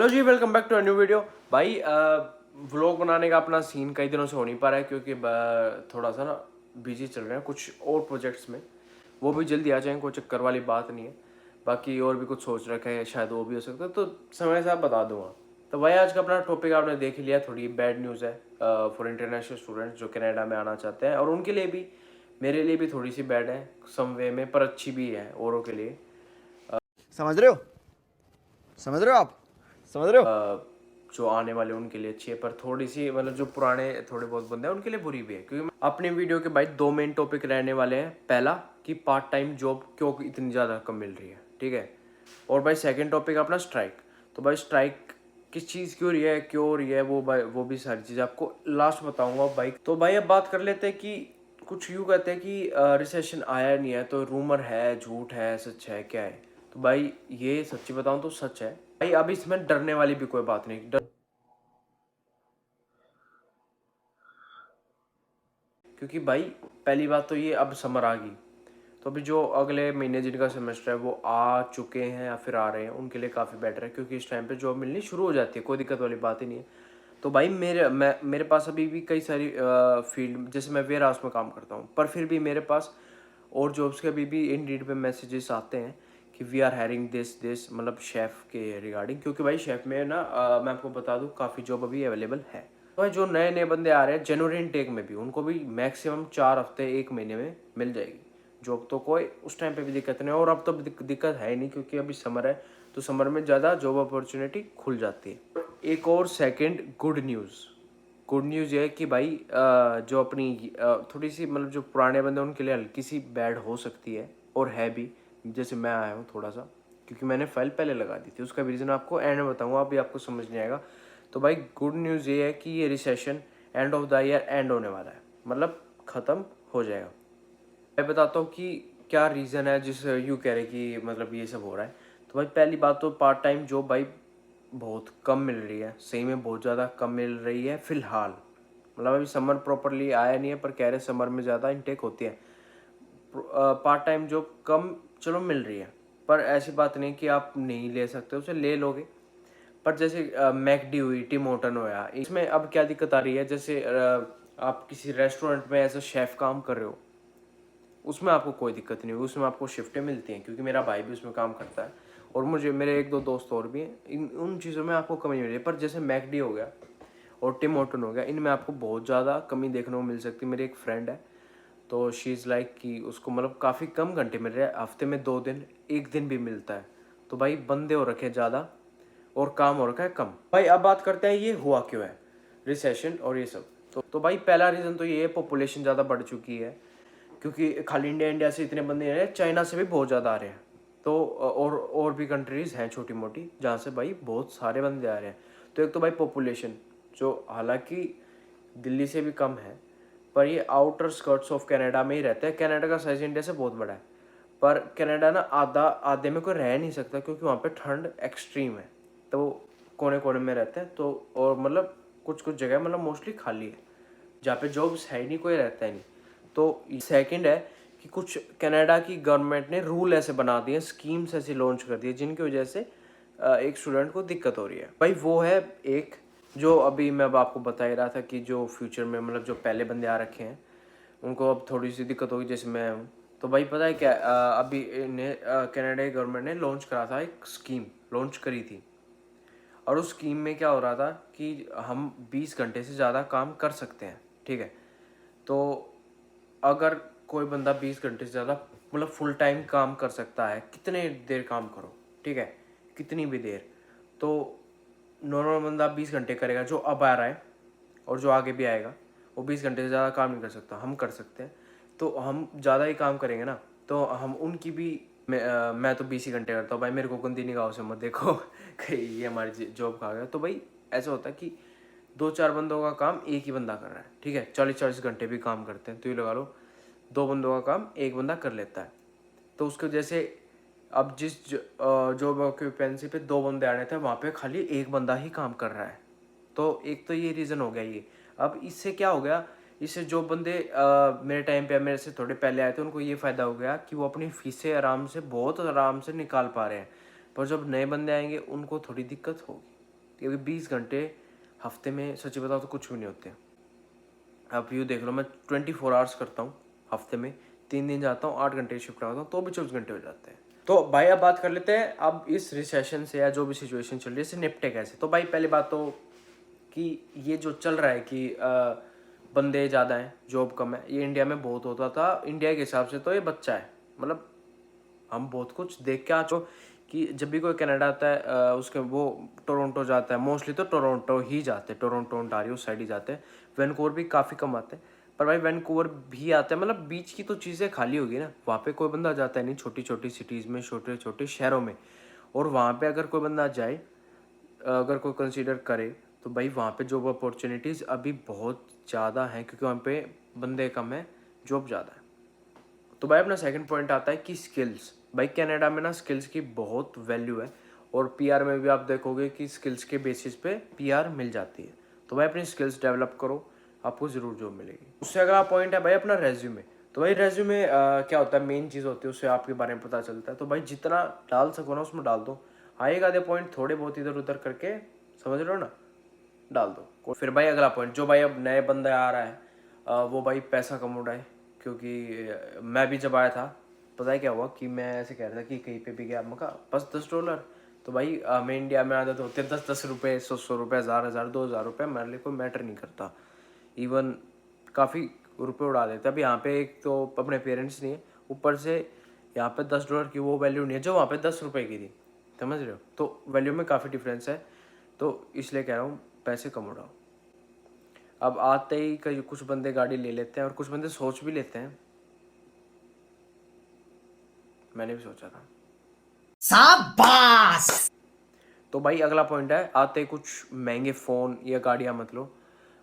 Hello ji, welcome back to a new video. भाई vlog बनाने का अपना सीन कई दिनों से हो नहीं पा रहा है क्योंकि थोड़ा सा ना बिजी चल रहे हैं कुछ और प्रोजेक्ट्स में। वो भी जल्दी आ जाएंगे, कोई चक्कर वाली बात नहीं है। बाकी और भी कुछ सोच रखा है, शायद वो भी हो सकता है, तो समय से आप बता दूंगा। तो भाई आज का अपना टॉपिक आपने देख ही लिया, थोड़ी बैड न्यूज़ है फॉर इंटरनेशनल स्टूडेंट्स जो कनाडा में आना चाहते हैं, और उनके लिए भी, मेरे लिए भी थोड़ी सी बैड है सम वे में, पर अच्छी भी है औरों के लिए। समझ रहे हो? समझ रहे हो आप? समझ रहे हो? जो आने वाले उनके लिए अच्छी है, पर थोड़ी सी मतलब जो पुराने थोड़े बहुत बंदे हैं उनके लिए बुरी भी है। क्योंकि अपने वीडियो के भाई दो मेन टॉपिक रहने वाले हैं। पहला कि पार्ट टाइम जॉब क्यों इतनी ज़्यादा कम मिल रही है, ठीक है। और भाई सेकंड टॉपिक अपना स्ट्राइक। तो भाई स्ट्राइक किस चीज़ की हो रही है, क्यों हो रही है, वो भाई वो भी सारी चीज़ आपको लास्ट बताऊंगा भाई। तो भाई अब बात कर लेते हैं कि कुछ यूँ कहते हैं कि रिसेशन आया नहीं है, तो रूमर है, झूठ है, सच है, क्या है। तो भाई ये सच्ची बताऊं तो सच है भाई। अब इसमें डरने वाली भी कोई बात नहीं। क्योंकि भाई पहली बात तो ये, अब समर आ गई, तो अभी जो अगले महीने जिनका सेमेस्टर है वो आ चुके हैं या फिर आ रहे हैं, उनके लिए काफ़ी बेटर है क्योंकि इस टाइम पे जॉब मिलनी शुरू हो जाती है, कोई दिक्कत वाली बात ही नहीं है। तो भाई मेरे पास अभी भी कई सारी फील्ड, जैसे मैं वेयर हाउस में काम करता हूँ, पर फिर भी मेरे पास और जॉब्स के अभी भी इंडीड पे मैसेजेस आते हैं कि वी आर हायरिंग दिस मतलब शेफ़ के रिगार्डिंग। क्योंकि भाई शेफ़ में ना मैं आपको बता दूँ काफ़ी जॉब अभी अवेलेबल है। तो भाई जो नए नए बंदे आ रहे हैं जनवरी इनटेक में भी, उनको भी मैक्सिमम 4 हफ्ते 1 महीने में मिल जाएगी जॉब। तो कोई उस टाइम पे भी दिक्कत नहीं है, और अब तो दिक्कत है ही नहीं क्योंकि अभी समर है, तो समर में ज़्यादा जॉब अपॉर्चुनिटी खुल जाती है। एक और सेकंड गुड न्यूज़ ये है कि भाई जो अपनी थोड़ी सी मतलब जो पुराने बंदे हैं उनके लिए हल्की सी बैड हो सकती है, और है भी। जैसे मैं आया हूँ थोड़ा सा, क्योंकि मैंने फाइल पहले लगा दी थी, उसका भी रीज़न आपको एंड में बताऊँगा, अभी आपको समझ नहीं आएगा। तो भाई गुड न्यूज़ ये है कि ये recession end of the year and होने वाला है, मतलब ख़त्म हो जाएगा। मैं बताता हूँ कि क्या रीज़न है जिस यू कह रहे कि मतलब ये सब हो रहा है। तो भाई पहली बात तो पार्ट टाइम जॉब भाई बहुत कम मिल रही है, सही में बहुत ज़्यादा कम मिल रही है फ़िलहाल। मतलब अभी समर प्रॉपरली आया नहीं है, पर कह रहे समर में ज़्यादा इनटेक होती है। पार्ट टाइम जॉब कम चलो मिल रही है, पर ऐसी बात नहीं कि आप नहीं ले सकते, उसे ले लोगे। पर जैसे मैकडी हुई, टिम होटन होया, इसमें अब क्या दिक्कत आ रही है, जैसे आप किसी रेस्टोरेंट में एज अ शेफ़ काम कर रहे हो, उसमें आपको कोई दिक्कत नहीं होगी, उसमें आपको शिफ्टें मिलती हैं, क्योंकि मेरा भाई भी उसमें काम करता है और मुझे मेरे एक दो दोस्त और भी हैं। इन उन चीज़ों में आपको कमी मिल रही है। पर जैसे मैकडी हो गया और टिम हॉर्टन हो गया, इनमें आपको बहुत ज़्यादा कमी देखने को मिल सकती है। मेरी एक फ्रेंड है, तो शी इज़ लाइक कि उसको मतलब काफ़ी कम घंटे मिल रहे हैं, हफ्ते में 2 दिन, एक दिन भी मिलता है। तो भाई बंदे हो रखे ज़्यादा और काम हो रखा है कम। भाई अब बात करते हैं ये हुआ क्यों है, रिसेशन और ये सब। तो भाई पहला रीज़न तो ये है, पॉपुलेशन ज़्यादा बढ़ चुकी है। क्योंकि खाली इंडिया से इतने बंदे आ रहे हैं, चाइना से भी बहुत ज़्यादा आ रहे हैं। तो और भी कंट्रीज़ हैं छोटी मोटी जहाँ से भाई बहुत सारे बंदे आ रहे हैं। तो एक तो भाई पॉपुलेशन, जो हालांकि दिल्ली से भी कम है, पर ये आउटर स्कर्ट्स ऑफ कनाडा में ही रहता है। कनाडा का साइज इंडिया से बहुत बड़ा है, पर कनाडा ना आधे में कोई रह नहीं सकता क्योंकि वहाँ पे ठंड एक्सट्रीम है। तो कोने कोने में रहते हैं, तो और मतलब कुछ कुछ जगह मतलब मोस्टली खाली है जहाँ पे जॉब्स है ही नहीं, कोई रहता ही नहीं। तो सेकंड है कि कुछ कनाडा की गवर्नमेंट ने रूल ऐसे बना दिए, स्कीम्स ऐसी लॉन्च कर दी जिनकी वजह से एक स्टूडेंट को दिक्कत हो रही है। भाई वो है एक, जो अभी मैं अब आपको बता ही रहा था कि जो फ्यूचर में मतलब जो पहले बंदे आ रखे हैं उनको अब थोड़ी सी दिक्कत होगी, जैसे मैं हूँ। तो भाई पता है क्या, अभी कनाडा की गवर्नमेंट ने लॉन्च करा था, एक स्कीम लॉन्च करी थी। और उस स्कीम में क्या हो रहा था कि हम 20 घंटे से ज़्यादा काम कर सकते हैं, ठीक है। तो अगर कोई बंदा 20 घंटे से ज़्यादा मतलब फुल टाइम काम कर सकता है, कितने देर काम करो, ठीक है, कितनी भी देर, तो नॉर्मल बंदा 20 घंटे करेगा जो अब आ रहा है, और जो आगे भी आएगा वो 20 घंटे से ज़्यादा काम नहीं कर सकता, हम कर सकते हैं। तो हम ज़्यादा ही काम करेंगे ना, तो हम उनकी भी, मैं तो 20 ही घंटे करता हूँ भाई, मेरे को गंदी निगाहों से मत देखो कि ये हमारी जॉब खा गया। तो भाई ऐसा होता है कि 2-4 बंदों का काम एक ही बंदा कर रहा है, ठीक है, 40-40 घंटे भी काम करते हैं, तो ये लगा लो 2 बंदों का काम एक बंदा कर लेता है। तो उसके जैसे अब जिस जॉब ऑक्यूपेंसी पे 2 बंदे आने थे, वहाँ पे खाली एक बंदा ही काम कर रहा है। तो एक तो ये रीज़न हो गया ये। अब इससे क्या हो गया, इससे जो बंदे मेरे टाइम पे मेरे से थोड़े पहले आए थे, उनको ये फ़ायदा हो गया कि वो अपनी फीसें आराम से, बहुत आराम से निकाल पा रहे हैं। पर जब नए बंदे आएंगे उनको थोड़ी दिक्कत होगी। क्योंकि 20 घंटे हफ्ते में सच्ची बताओ तो कुछ भी नहीं होते। आप यूँ देख लो, मैं 24 आवर्स करता हूँ हफ्ते में, 3 दिन जाता हूँ, 8 घंटे शिफ्ट लगाता हूँ, तो भी 24 घंटे हो जाते हैं। तो भाई अब बात कर लेते हैं अब इस रिसेशन से या जो भी सिचुएशन चल रही है इससे निपटे कैसे। तो भाई पहली बात तो कि ये जो चल रहा है कि बंदे ज़्यादा हैं, जॉब कम है, ये इंडिया में बहुत होता था। इंडिया के हिसाब से तो ये बच्चा है, मतलब हम बहुत कुछ देख के आ चुके कि जब भी कोई कनाडा आता है उसके वो टोरंटो जाता है, मोस्टली तो टोरंटो ही जाते हैं, टोरंटो ओंटारियो उस साइड ही जाते हैं। वैनकूवर भी काफ़ी कम आते हैं, पर भाई वैनकूवर भी आते हैं, मतलब बीच की तो चीज़ें खाली होगी ना, वहाँ पे कोई बंदा जाता है नहीं, छोटी छोटी सिटीज़ में, छोटे छोटे शहरों में। और वहाँ पे अगर कोई बंदा जाए, अगर कोई कंसीडर करे, तो भाई वहाँ पे जॉब अपॉर्चुनिटीज़ अभी बहुत ज़्यादा हैं, क्योंकि वहाँ पे बंदे कम हैं, जॉब ज़्यादा है। तो भाई अपना सेकंड पॉइंट आता है कि स्किल्स। भाई कनाडा में ना स्किल्स की बहुत वैल्यू है, और पीआर में भी आप देखोगे कि स्किल्स के बेसिस पे पीआर मिल जाती है। तो भाई अपनी स्किल्स डेवलप करो, आपको ज़रूर जॉब मिलेगी। उससे अगला पॉइंट है भाई अपना रेज्यूमे। तो भाई रेज्यूमे क्या होता है, मेन चीज़ होती है, उससे आपके बारे में पता चलता है। तो भाई जितना डाल सको ना उसमें डाल दो। हाँ, एक आधे पॉइंट थोड़े बहुत इधर उधर करके, समझ रहे हो ना, डाल दो। फिर भाई अगला पॉइंट, जो भाई अब नए बंदा आ रहा है वो भाई पैसा कम उड़ाए। क्योंकि मैं भी जब आया था, पता है क्या हुआ कि मैं ऐसे कह रहा था कि कहीं पे भी गया, मैं कहा बस $10। तो भाई मैं इंडिया में आदत होते 10-10 रुपये, 100-100 रुपये, 1000-1000, 2000 रुपये मेरे लिए कोई मैटर नहीं करता। इवन काफ़ी रुपये उड़ा देते। अब यहाँ पे एक तो अपने पेरेंट्स नहीं है, ऊपर से यहाँ पे $10 की वो वैल्यू नहीं है जो वहाँ पे 10 रुपये की थी, समझ रहे हो। तो वैल्यू में काफ़ी डिफरेंस है, तो इसलिए कह रहा हूँ पैसे कम उड़ाओ। अब आते ही कई कुछ बंदे गाड़ी ले लेते हैं, और कुछ बंदे सोच भी लेते हैं, मैंने भी सोचा था। शाबाश। तो भाई अगला पॉइंट है, आते ही कुछ महंगे फ़ोन या गाड़ियाँ मत लो।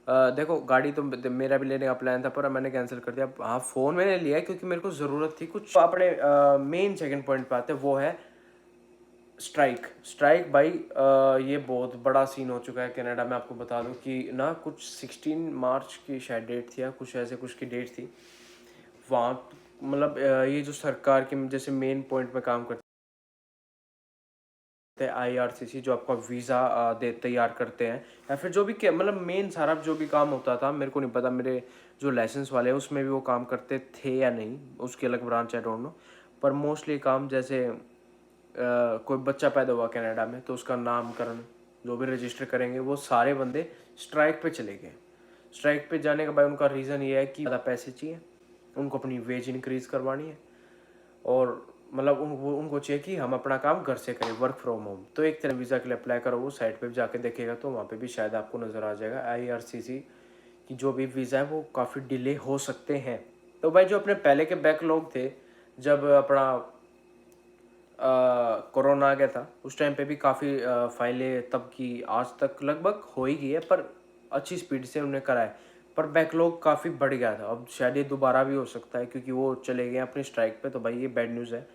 देखो गाड़ी तो मेरा भी लेने का प्लान था, पर मैंने कैंसिल कर दिया। हाँ, फ़ोन मैंने लिया क्योंकि मेरे को ज़रूरत थी कुछ। तो अपने मेन सेकंड पॉइंट पे आते हैं, वो है स्ट्राइक भाई। ये बहुत बड़ा सीन हो चुका है कनाडा में। आपको बता दूं कि ना कुछ 16 मार्च की शायद डेट थी, या कुछ ऐसे कुछ की डेट थी वहाँ। मतलब ये जो सरकार के जैसे मेन पॉइंट में काम करते हैं, IRCC जो आपका वीज़ा दे तैयार करते हैं, या फिर जो भी मतलब मेन सारा जो भी काम होता था, मेरे को नहीं पता, मेरे जो लाइसेंस वाले हैं उसमें भी वो काम करते थे या नहीं, उसकी अलग ब्रांच है, डोंट नो। पर मोस्टली काम जैसे कोई बच्चा पैदा हुआ कनाडा में तो उसका नामकरण जो भी रजिस्टर करेंगे, वो सारे बंदे स्ट्राइक पे चले गए। स्ट्राइक पे जाने का भाई उनका रीज़न ये है कि ज़्यादा पैसे चाहिए, उनको अपनी वेज इंक्रीज़ करवानी है, और मतलब उनको चाहिए कि हम अपना काम घर से करें, वर्क फ्रॉम होम। तो एक तरह वीज़ा के लिए अप्लाई करो, वो साइट पे भी जाके देखेगा तो वहाँ पे भी शायद आपको नज़र आ जाएगा IRCC की जो भी वीज़ा है वो काफ़ी डिले हो सकते हैं। तो भाई जो अपने पहले के बैकलॉग थे, जब अपना कोरोना आ गया था उस टाइम पे भी काफ़ी फाइलें तब की आज तक लगभग हो ही गई है, पर अच्छी स्पीड से उन्हें कराए। पर बैकलॉग काफ़ी बढ़ गया था, अब शायद ये दोबारा भी हो सकता है क्योंकि वो चले गए अपनी स्ट्राइक पे। तो भाई ये बैड न्यूज़ है,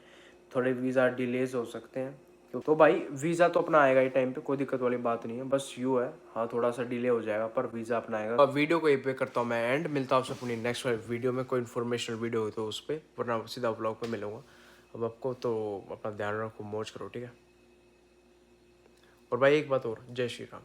थोड़े वीज़ा डिलेज हो सकते हैं। तो भाई वीज़ा तो अपना आएगा ही टाइम पे, कोई दिक्कत वाली बात नहीं है, बस यूँ है हाँ थोड़ा सा डिले हो जाएगा पर वीज़ा अपना आएगा। अब वीडियो को यहीं पे करता हूँ मैं एंड, मिलता हूँ आपसे अपनी नेक्स्ट वीडियो में। कोई इन्फॉर्मेशनल वीडियो हो तो उस पर, वरना सीधा व्लॉग पे मिलूंगा। अब आपको तो अपना ध्यान रखो, मौज करो, ठीक है। और भाई एक बात और, जय श्री राम।